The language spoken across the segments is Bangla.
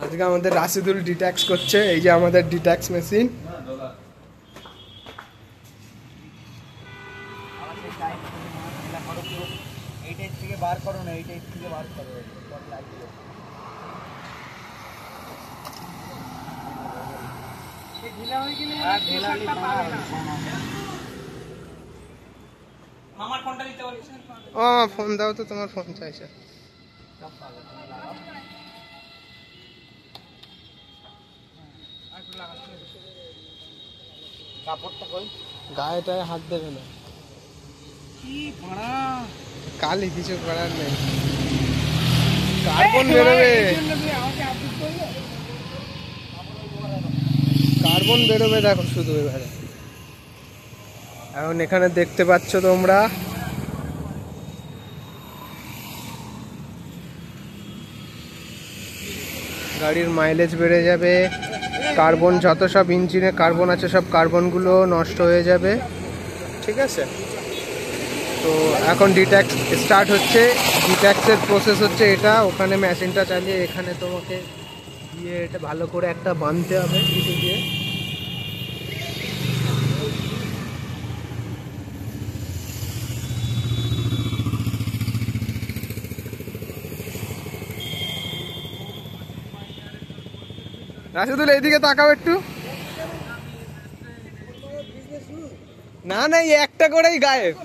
আজকে আমাদের রাশিদুল ডিট্যাক্স করছে, এই যে আমাদের ডিট্যাক্স মেশিন। ও ফোন দাও তো, তোমার ফোন চাইছে। গায়েটায় হাত দেবে না, কালি কিছু করার নেই, কার্বন বেরোবে, কার্বন বেরোবে দেখো শুধু। এবারে এখন এখানে দেখতে পাচ্ছ তোমরা গাড়ির মাইলেজ বেড়ে যাবে, কার্বন যত সব ইঞ্জিনে কার্বন আছে সব কার্বনগুলো নষ্ট হয়ে যাবে, ঠিক আছে। তো এখন ডিট্যাক্স স্টার্ট হচ্ছে, ডিট্যাক্সের প্রসেস হচ্ছে এটা। ওখানে মেশিনটা চালিয়ে এখানে তোমাকে দিয়ে এটা ভালো করে একটা বাঁধতে হবে কিছু দিয়ে। রাশিদুল এইদিকে তাকাও একটু। না না, একটা করেই গায়েব।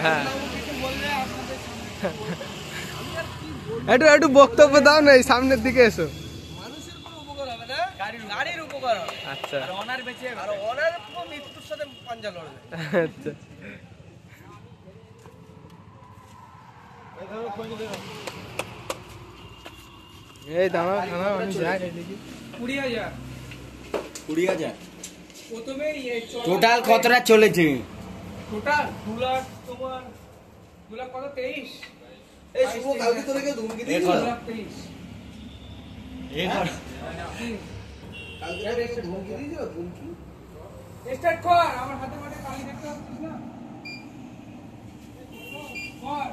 হ্যাঁ, একটু একটু বক্তব্য দাও না, এই সামনের দিকে এসো। মানুষের কোনো উপকার হবে না, গাড়ির উপকার হবে। আচ্ছা, আর ওনার বেঁচে আর ওনার মৃত্যুর সাথে পাঞ্জা লড়বে। আচ্ছা, এই দাঁড়া দাঁড়া, আমি যাই এদিকে। 20,000 20,000 প্রথমে টোটাল কতটা চলেছে? টোটাল 2 লাখ, তোমার 2 লাখ কত 23। এই শুভ কালকে তোরে কে ধুমকি দিল? 2 লাখ 23 এই কর কালকে তোরে ধুমকি দিল, ধুমকি স্টার্ট কর। আমার হাতে মাঠে কালি দেখতে পাচ্ছিস না? কর।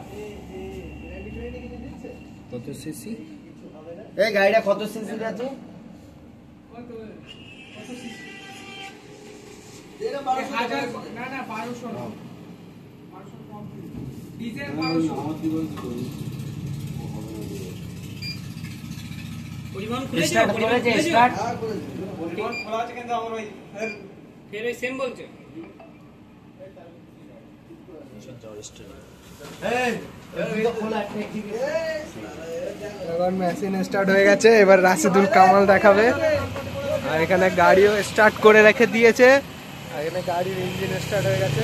কত সিসি? এই গাড়িটা কত সিসির আছে? কত সিসি? এরা 1200 না না 1200 না, 1200 কম। ডিজেল 1200। পরিমাণ খুলে যাও, পরিমাণ খুলে যাও। পরিমাণ খোলা আছে কিন্তু আমার ওই ফের ওই সেম বলছে। এবার মেশিন স্টার্ট হয়ে গেছে, এবার রাশিদুল কামাল দেখাবে। আর এখানে গাড়িও স্টার্ট করে রেখে দিয়েছে, আর এখানে গাড়ির ইঞ্জিন স্টার্ট হয়ে গেছে।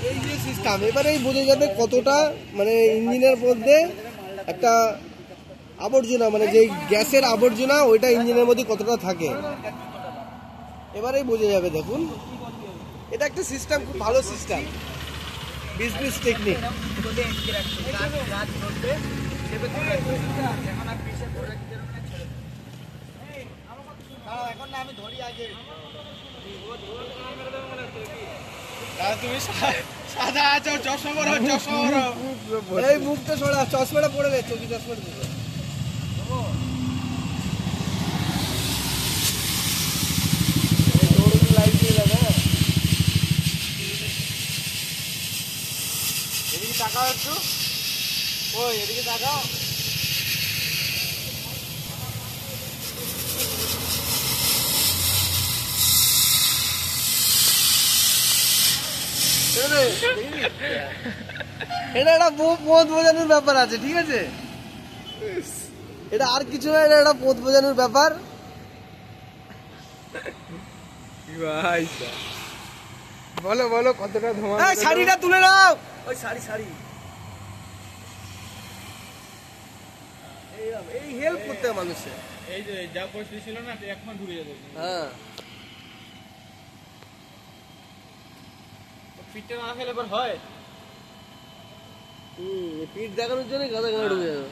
এই যে সিস্টেম, এবারেই বোঝা যাবে কতটা মানে ইঞ্জিনের মধ্যে একটা আবর্জনা, মানে যে গ্যাসের আবর্জনা ওইটা ইঞ্জিনের মধ্যে কতটা থাকে, এবারেই বোঝা যাবে। দেখুন, এটা একটা সিস্টেম, খুব ভালো সিস্টেম, বিজনেস টেকনিক। তুমি সাদা আছো, চশমা পরো, চশমা পরো। এই মুখটা সরা, চশমাটা পরে নে, চোখে চশমাটা পরে। এদিকে তাকাও একটু, ওই এদিকে তাকাও। এটা একটা পথ বোঝানোর ব্যাপার আছে, ঠিক আছে? এটা আর কিছু না, এটা একটা পথ বোঝানোর ব্যাপার। বলো বলো কতটা ধোঁয়া। শাড়িটা তুলে নাও, ওই শাড়ি শাড়ি এই হেল্প করতে মানুষের। এই যে যা পরিস্থিতি ছিল না, এখন ঘুরে যাবে। হ্যাঁ, পিঠটা না খেলে এবার হয়। পিঠ দেখানোর জন্য গাদা গাড়ি ঢুকে যাবে।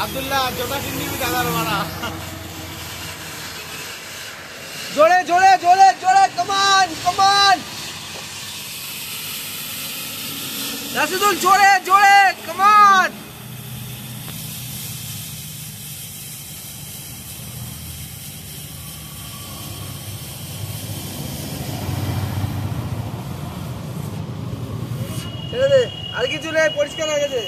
আব্দুল্লাহ জোটা কিনবি দাদার ভাড়া। জোরে জোরে জোরে জোরে, কমান কমান রাশিদুল, জোরে জোরে কমান। আর কিছু নেই, পরিষ্কার হয়ে গেছে।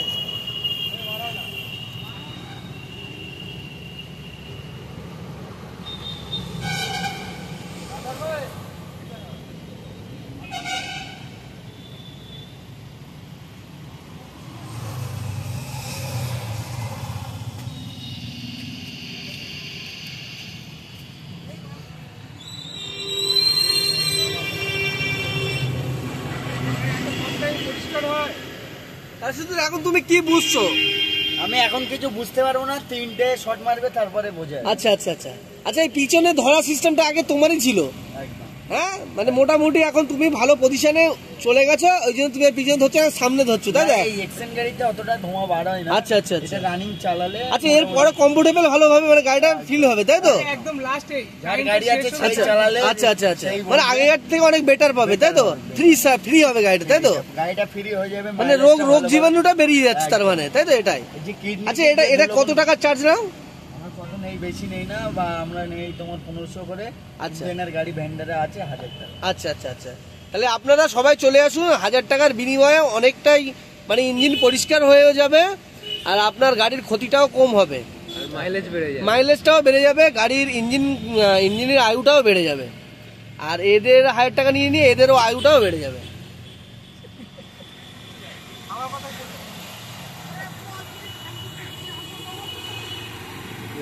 এখন তুমি কি বুঝছো? আমি এখন কিছু বুঝতে পারবো না, 3টে শট মারবে তারপরে বোঝা। আচ্ছা আচ্ছা আচ্ছা আচ্ছা, এই পিছনে ধরা সিস্টেমটা আগে তোমারই ছিল? হ্যাঁ, মানে মোটামুটি এখন তুমি ভালো পজিশনে চলে গেছো, ওই জন্য তুমি পিছনে ধরছো, সামনে ধরছো, তাই না? এই এক্সেন্ট গাড়িতে অতটা ধোঁয়া বার হয় না। আচ্ছা আচ্ছা আচ্ছা, রানিং চালালে আচ্ছা এরপরে কমফোর্টেবল ভালোভাবে মানে গাড়িটা ফিল হবে, তাই তো? একদম লাস্টে গাড়ি আছে সেই চালালে। আচ্ছা আচ্ছা আচ্ছা, মানে আগের থেকে অনেক বেটার পাবে, তাই তো? ফ্রি হবে গাড়িটা, তাই তো? গাড়িটা ফ্রি হয়ে যাবে, মানে রোগ জীবাণুটা বেরিয়ে যাচ্ছে তার মানে, তাই তো? এটাই। আচ্ছা, এটা কত টাকা চার্জ নাও? কত নেই, বেশি নেই না, বা আমরা নেই তোমার 1500 করে। আচ্ছা, ট্রেনার গাড়ি ভেন্ডারে আছে 1000 টাকা। আচ্ছা আচ্ছা আচ্ছা, তাহলে আপনারা সবাই চলে আসুন। 1000 টাকার বিনিময়ে অনেকটাই মানে ইঞ্জিন পরিষ্কার হয়ে যাবে, আর আপনার গাড়ির ক্ষতিটাও কম হবে, মাইলেজটাও বেড়ে যাবে, গাড়ির ইঞ্জিনের আয়ুটাও বেড়ে যাবে, আর এদের 1000 টাকা নিয়ে নিয়ে এদেরও আয়ুটাও বেড়ে যাবে।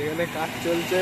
এখানে কাজ চলছে।